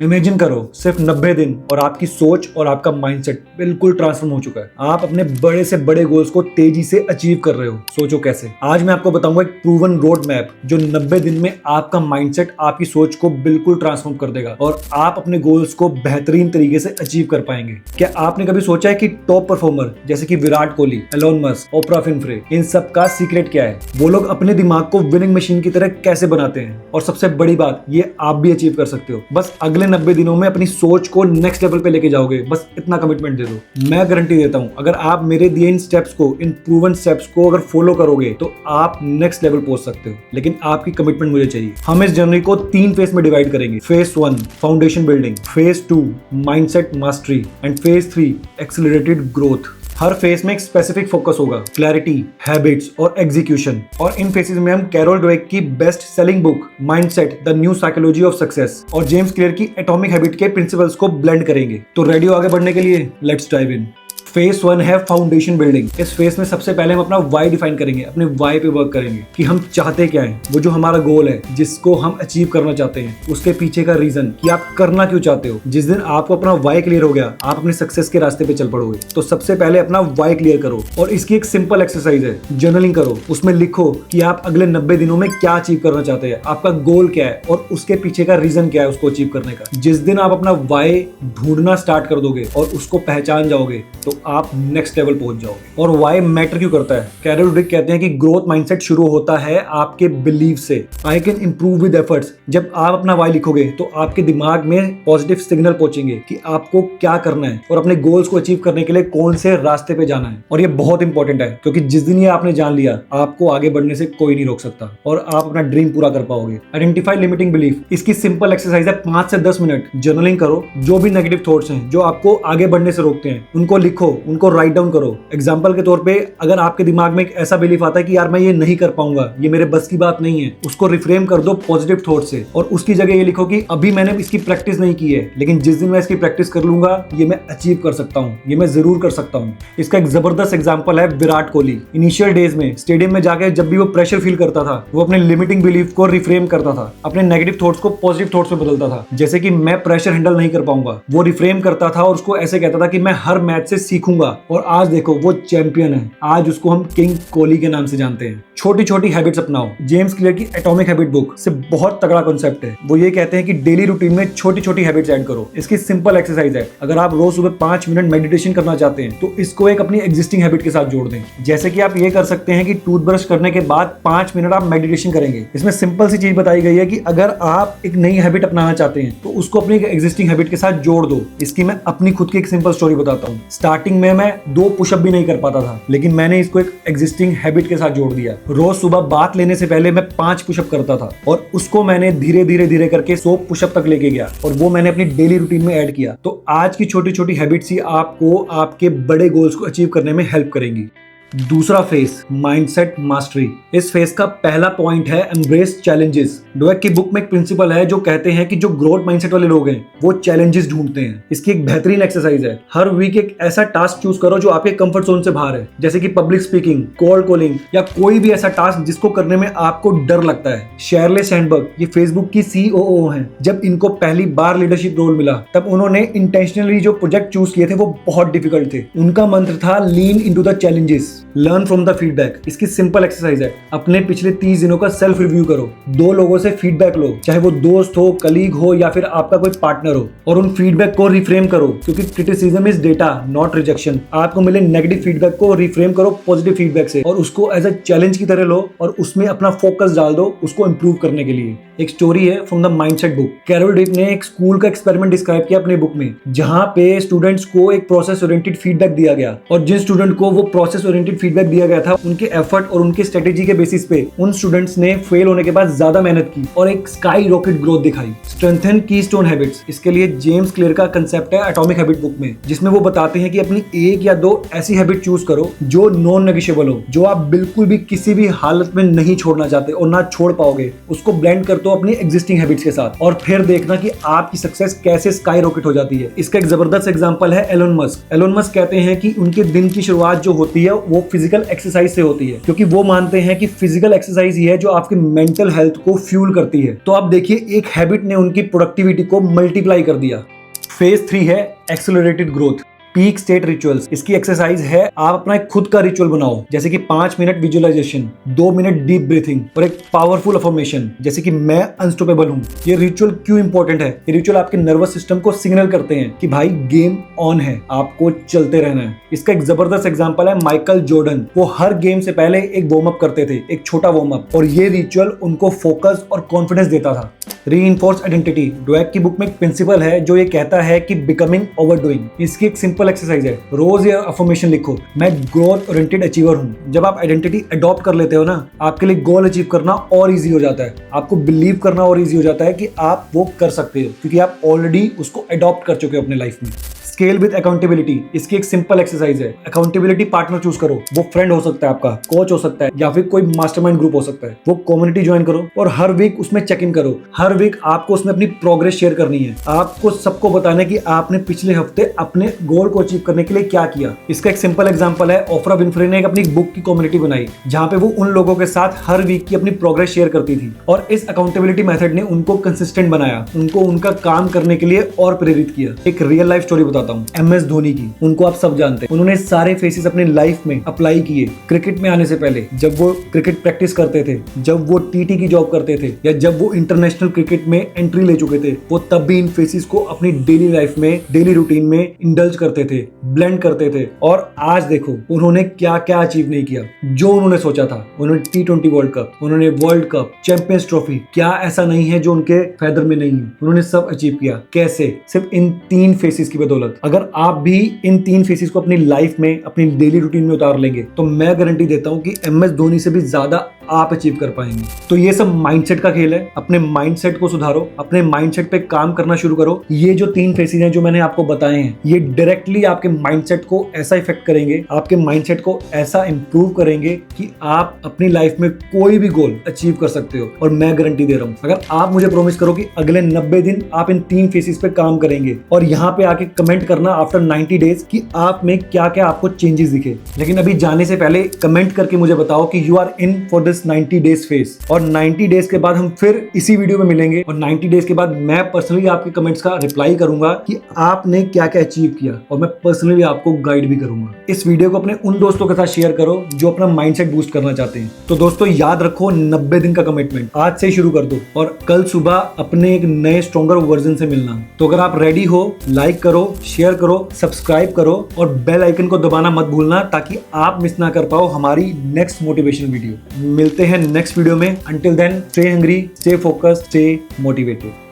Imagine करो सिर्फ 90 दिन और आपकी सोच और आपका माइंडसेट बिल्कुल ट्रांसफॉर्म हो चुका है। आप अपने बड़े से बड़े गोल्स को तेजी से अचीव कर रहे हो। सोचो कैसे। आज मैं आपको बताऊंगा एक प्रूवन रोड मैप जो 90 दिन में आपका माइंडसेट, आपकी सोच को बिल्कुल ट्रांसफॉर्म कर देगा और आप अपने गोल्स को बेहतरीन तरीके से अचीव कर पाएंगे। क्या आपने कभी सोचा है कि टॉप परफॉर्मर जैसे कि विराट कोहली, एलोन मस्क, ओप्रा विनफ्रे, इन सब का सीक्रेट क्या है? वो लोग अपने दिमाग को विनिंग मशीन की तरह कैसे बनाते हैं? और सबसे बड़ी बात, ये आप भी अचीव कर सकते हो। बस अगले 90 दिनों में अपनी सोच को नेक्स्ट लेवल पे लेके जाओगे। बस इतना कमिटमेंट दे दो। मैं गारंटी देता हूं, अगर आप मेरे दिए इन स्टेप्स को, इन प्रूवन स्टेप्स को अगर फॉलो करोगे तो आप नेक्स्ट लेवल पहुंच सकते हो। लेकिन आपकी कमिटमेंट मुझे चाहिए। हम इस जर्नी को 3 फेज में डिवाइड करेंगे। Phase 1 foundation building, phase 2 mindset mastery and phase 3 accelerated growth. Her phase में एक स्पेसिफिक फोकस होगा, क्लैरिटी, हैबिट्स और एग्जीक्यूशन। और इन फेसेस में हम कैरोल ड्वेक की best selling book mindset the new psychology of success और जेम्स क्लियर की एटॉमिक हैबिट के प्रिंसिपल्स को ब्लेंड करेंगे। तो रेडी हो आगे बढ़ने के लिए? Let's dive in. फेज 1 है फाउंडेशन बिल्डिंग। इस फेज में सबसे पहले हम अपना वाई डिफाइन करेंगे, अपने वाई पे वर्क करेंगे कि हम चाहते क्या है, वो जो हमारा गोल है जिसको हम अचीव करना चाहते हैं, उसके पीछे का रीजन कि आप करना क्यों चाहते हो। जिस दिन आपको अपना वाई क्लियर हो गया, आप अपने सक्सेस के रास्ते पे चल पड़ोगे। तो सबसे पहले अपना वाई क्लियर करो और इसकी एक सिंपल एक्सरसाइज है, जर्नलिंग करो। उसमें लिखो कि आप अगले 90 दिनों में क्या अचीव करना चाहते हैं, आपका गोल क्या है और उसके पीछे का रीजन क्या है उसको अचीव करने का। जिस दिन आप अपना वाई ढूंढना स्टार्ट कर दोगे और उसको पहचान जाओगे तो आप नेक्स्ट लेवल पहुंच जाओगे। और वाई मैटर क्यों करता है? कैरोल ड्वेक कहते हैं कि ग्रोथ माइंडसेट शुरू होता है आपके बिलीफ से। I can improve with efforts. जब आप अपना वाई लिखोगे तो आपके दिमाग में पॉजिटिव सिग्नल पहुंचेंगे कि आपको क्या करना है और अपने गोल्स को अचीव करने के लिए कौन से रास्ते पे जाना है। और ये बहुत इंपॉर्टेंट है क्योंकि जिस दिन ये आपने जान लिया, आपको आगे बढ़ने से कोई नहीं रोक सकता और आप अपना ड्रीम पूरा कर पाओगे। Identify limiting belief. इसकी सिंपल एक्सरसाइज है, 5 से 10 मिनट जर्नलिंग करो। जो भी नेगेटिव थॉट्स हैं जो आपको आगे बढ़ने से रोकते हैं, उनको लिखो, उनको राइट डाउन करो। एग्जांपल के तौर पे अगर आपके दिमाग में एक ऐसा बिलीफ आता है कि यार मैं ये नहीं कर पाऊंगा, ये मेरे बस की बात नहीं है, उसको रिफ्रेम कर दो पॉजिटिव थॉट से और उसकी जगह ये लिखो कि अभी मैंने इसकी प्रैक्टिस नहीं की है, लेकिन जिस दिन मैं इसकी प्रैक्टिस कर लूंगा ये मैं अचीव कर सकता हूँ, ये मैं जरूर कर सकता हूँ। इसका एक जबरदस्त एग्जांपल है विराट कोहली। इनिशियल डेज में स्टेडियम में जाकर जब भी वो प्रेशर फील करता था, वो अपने लिमिटिंग बिलीफ को रिफ्रेम करता था, अपने नेगेटिव थॉट्स को पॉजिटिव थॉट्स में बदलता था। जैसे कि मैं प्रेशर हैंडल नहीं कर पाऊंगा, वो रिफ्रेम करता था और उसको ऐसे कहता था कि मैं हर मैच से सीखूंगा। और आज देखो वो चैंपियन है। आज उसको हम किंग कोहली के नाम से जानते हैं। छोटी छोटी हैबिट्स अपनाओ। जेम्स क्लियर की एटॉमिक हैबिट बुक से बहुत तगड़ा कॉन्सेप्ट है। वो ये कहते हैं कि डेली रूटीन में छोटी छोटी हैबिट्स ऐड करो। इसकी सिंपल एक्सरसाइज है, अगर आप रोज सुबह 5 मिनट मेडिटेशन करना चाहते हैं तो इसको एक अपनी एग्जिस्टिंग हैबिट के साथ जोड़ दें। जैसे कि आप ये कर सकते हैं कि टूथब्रश करने के बाद 5 मिनट आप मेडिटेशन करेंगे। इसमें सिंपल सी चीज बताई गई है कि अगर आप एक नई हैबिट अपनाना चाहते हैं तो उसको अपनी एग्जिस्टिंग हैबिट के साथ जोड़ दो। इसकी मैं अपनी खुद की एक सिंपल स्टोरी बताता हूँ। स्टार्टिंग में मैं 2 पुशअप भी नहीं कर पाता था, लेकिन मैंने इसको एक एग्जिस्टिंग हैबिट के साथ जोड़ दिया। रोज सुबह बात लेने से पहले मैं 5 पुशअप करता था और उसको मैंने धीरे धीरे करके 100 पुशअप तक लेके गया और वो मैंने अपनी डेली रूटीन में ऐड किया। तो आज की छोटी छोटी हैबिट्स ही आपको आपके बड़े गोल्स को अचीव करने में हेल्प करेंगी। दूसरा फेज माइंडसेट मास्टरी। इस फेज का पहला पॉइंट है एम्ब्रेस चैलेंजेस। ड्वेक की बुक में एक प्रिंसिपल है जो कहते हैं कि जो ग्रोथ माइंडसेट वाले लोग हैं वो चैलेंजेस ढूंढते हैं। इसकी एक बेहतरीन एक्सरसाइज है, हर वीक एक ऐसा टास्क चूज करो जो आपके कंफर्ट जोन से बाहर है, जैसे कि पब्लिक स्पीकिंग, कोल्ड कॉलिंग या कोई भी ऐसा टास्क जिसको करने में आपको डर लगता है। शेरले सैंडबर्ग, ये फेसबुक की सीओओ हैं, जब इनको पहली बार लीडरशिप रोल मिला तब उन्होंने इंटेंशनली जो प्रोजेक्ट चूज किए थे वो बहुत डिफिकल्ट थे। उनका मंत्र था lean into the challenges, learn from the feedback. इसकी सिंपल एक्सरसाइज है, अपने पिछले 30 दिनों का सेल्फ रिव्यू करो। 2 लोगों से फीडबैक लो, चाहे वो दोस्त हो, कलीग हो या फिर आपका कोई पार्टनर हो, और उन फीडबैक को रिफ्रेम करो क्योंकि criticism is data not rejection. आपको मिले नेगेटिव फीडबैक को रिफ्रेम करो पॉजिटिव फीडबैक से और उसको एज अ चैलेंज की तरह लो और उसमें अपना फोकस डाल दो उसको इंप्रूव करने के लिए। एक स्टोरी है from the mindset book. Carol Dweck ने एक स्कूल का एक्सपेरिमेंट डिस्क्राइब किया अपनी बुक में, जहां पे स्टूडेंट्स को एक प्रोसेस ओरिएंटेड फीडबैक दिया गया और जिन स्टूडेंट को वो प्रोसेस ओरिएंटेड फीडबैक दिया गया था उनके एफर्ट और उनके स्ट्रेटेजी के बेसिस पे उन स्टूडेंट्स ने फेल होने के बाद ज्यादा मेहनत की और एक स्काई रॉकेट ग्रोथ दिखाई। स्ट्रेंथन कीस्टोन हैबिट्स, इसके लिए जेम्स क्लियर का कंसेप्ट है एटॉमिक हैबिट बुक में, जिसमें वो बताते हैं कि अपनी 1 या 2 ऐसी हैबिट चूज करो जो नॉन नेगोशिएबल हो, जो आप बिल्कुल भी किसी भी हालत में नहीं छोड़ना चाहते और ना छोड़ पाओगे। उसको ब्लेंड कर दो अपनी एग्जिस्टिंग हैबिट्स के साथ और फिर देखना कि आपकी सक्सेस कैसे स्काई रॉकेट हो जाती है। इसका एक जबरदस्त एग्जांपल है एलोन मस्क। एलोन मस्क कहते हैं कि उनके दिन की शुरुआत जो होती है वो फिजिकल एक्सरसाइज से होती है, क्योंकि वो मानते हैं कि फिजिकल एक्सरसाइज ही है जो आपकी मेंटल हेल्थ को फ्यूल करती है। तो आप देखिए, एक हैबिट ने उनकी प्रोडक्टिविटी को मल्टीप्लाई कर दिया। फेज 3 है accelerated growth, peak state rituals. इसकी एक्सरसाइज है, आप अपना एक खुद का रिचुअल बनाओ, जैसे कि 5 minute visualization, 2 minute deep breathing और एक पावरफुल अफर्मेशन, जैसे कि मैं अनस्टॉपेबल हूं। ये रिचुअल क्यों इंपॉर्टेंट है? ये रिचुअल आपके नर्वस सिस्टम को सिग्नल करते हैं कि भाई गेम ऑन है, आपको चलते रहना है। इसका एक जबरदस्त एग्जांपल है माइकल जॉर्डन। वो हर गेम से पहले एक वार्म अप करते थे, एक छोटा वार्म अप, और ये रिचुअल उनको फोकस और कॉन्फिडेंस देता था। रीइंफोर्स आइडेंटिटी, डवेक की बुक में एक प्रिंसिपल है जो ये कहता है कि बिकमिंग ओवरडूइंग। इसकी एक सिंपल एक्सरसाइज है, रोज ये अफर्मेशन लिखो, मैं ग्रोथ ओरिएंटेड अचीवर हूं। जब आप आइडेंटिटी अडॉप्ट कर लेते हो ना, आपके लिए गोल अचीव करना और इजी हो जाता है, आपको बिलीव करना और इजी हो जाता है कि आप वो कर सकते हो, क्योंकि आप ऑलरेडी उसको अडॉप्ट कर चुके हो अपने लाइफ में। स्केल विद अकाउंटेबिलिटी, इसकी एक सिंपल एक्सरसाइज है। अकाउंटेबिलिटी पार्टनर चूज करो, वो फ्रेंड हो सकता है, आपका कोच हो सकता है, या फिर कोई मास्टरमाइंड ग्रुप हो सकता है। वो कम्युनिटी ज्वाइन करो और हर वीक उसमें चेक इन करो। हर वीक आपको उसमें अपनी प्रोग्रेस शेयर करनी है, आपको सबको बताना है कि आपने पिछले हफ्ते अपने गोल को अचीव करने के लिए क्या किया। इसका एक सिंपल एग्जांपल है, ओफ्रा विनफ्रे ने एक अपनी बुक की कम्युनिटी बनाई, जहां पे वो उन लोगों के साथ हर वीक की अपनी प्रोग्रेस शेयर करती थी, और इस अकाउंटेबिलिटी मेथड ने उनको कंसिस्टेंट बनाया, उनको उनका काम करने के लिए और प्रेरित किया। एक रियल लाइफ स्टोरी बताता हूँ, MS धोनी की। उनको आप सब जानते हैं, उन्होंने सारे फेसेस अपनी लाइफ में अप्लाई किए। क्रिकेट में आने से पहले, जब वो क्रिकेट प्रैक्टिस करते थे, जब वो TT की जॉब करते थे, या जब वो इंटरनेशनल क्रिकेट में एंट्री ले चुके थे, वो तब भी इन फेसेस को अपनी डेली लाइफ में, डेली रूटीन में इंडल्ज करते थे, ब्लेंड करते थे। और आज देखो उन्होंने क्या क्या अचीव नहीं किया जो उन्होंने सोचा था। उन्होंने T20 वर्ल्ड कप, उन्होंने वर्ल्ड कप, चैंपियंस ट्रॉफी, क्या ऐसा नहीं है जो उनके फेदर में नहीं है। उन्होंने सब अचीव किया। कैसे? सिर्फ इन 3 फेसेस की बदौलत। अगर आप भी इन 3 फेसेस को अपनी लाइफ में, अपनी डेली रूटीन में उतार लेंगे, तो मैं गारंटी देता हूं कि MS धोनी से भी ज्यादा आप अचीव कर पाएंगे। तो ये सब माइंडसेट का खेल है। अपने माइंडसेट को सुधारो, अपने माइंडसेट पे काम करना शुरू करो। ये जो 3 फेसेस हैं जो मैंने आपको बताए हैं, ये डायरेक्टली आपके माइंडसेट को ऐसा इफेक्ट करेंगे, आपके माइंडसेट को ऐसा इंप्रूव करेंगे कि आप अपनी लाइफ में कोई भी गोल अचीव कर सकते हो। और मैं गारंटी दे रहा हूं, अगर आप मुझे प्रॉमिस करो कि अगले 90 दिन आप इन 3 फेसेस पे काम करेंगे, और यहाँ पे आके कमेंट करना आफ्टर 90 डेज कि आप में क्या क्या आपको चेंजेस दिखे। लेकिन अभी जाने से पहले कमेंट करके मुझे बताओ कि you are in for this 90 days phase. और 90 डेज के बाद हम फिर इसी वीडियो में मिलेंगे, और 90 डेज के बाद मैं पर्सनली आपके कमेंट्स का रिप्लाई करूंगा कि आपने क्या क्या अचीव किया, और मैं पर्सनली आपको गाइड भी करूंगा। इस वीडियो को अपने उन दोस्तों के साथ शेयर करो जो अपना माइंडसेट बूस्ट करना चाहते हैं। तो दोस्तों याद रखो, 90 दिन का कमिटमेंट आज से ही शुरू कर दो, और कल सुबह अपने एक नए स्ट्रॉन्गर वर्जन से मिलना। तो अगर आप रेडी हो, लाइक करो, शेयर करो, सब्सक्राइब करो, और बेल आइकन को दबाना मत भूलना, ताकि आप मिस ना कर पाओ हमारी नेक्स्ट मोटिवेशन वीडियो। मिलते हैं नेक्स्ट वीडियो में। Until then, stay hungry, stay focused, stay motivated.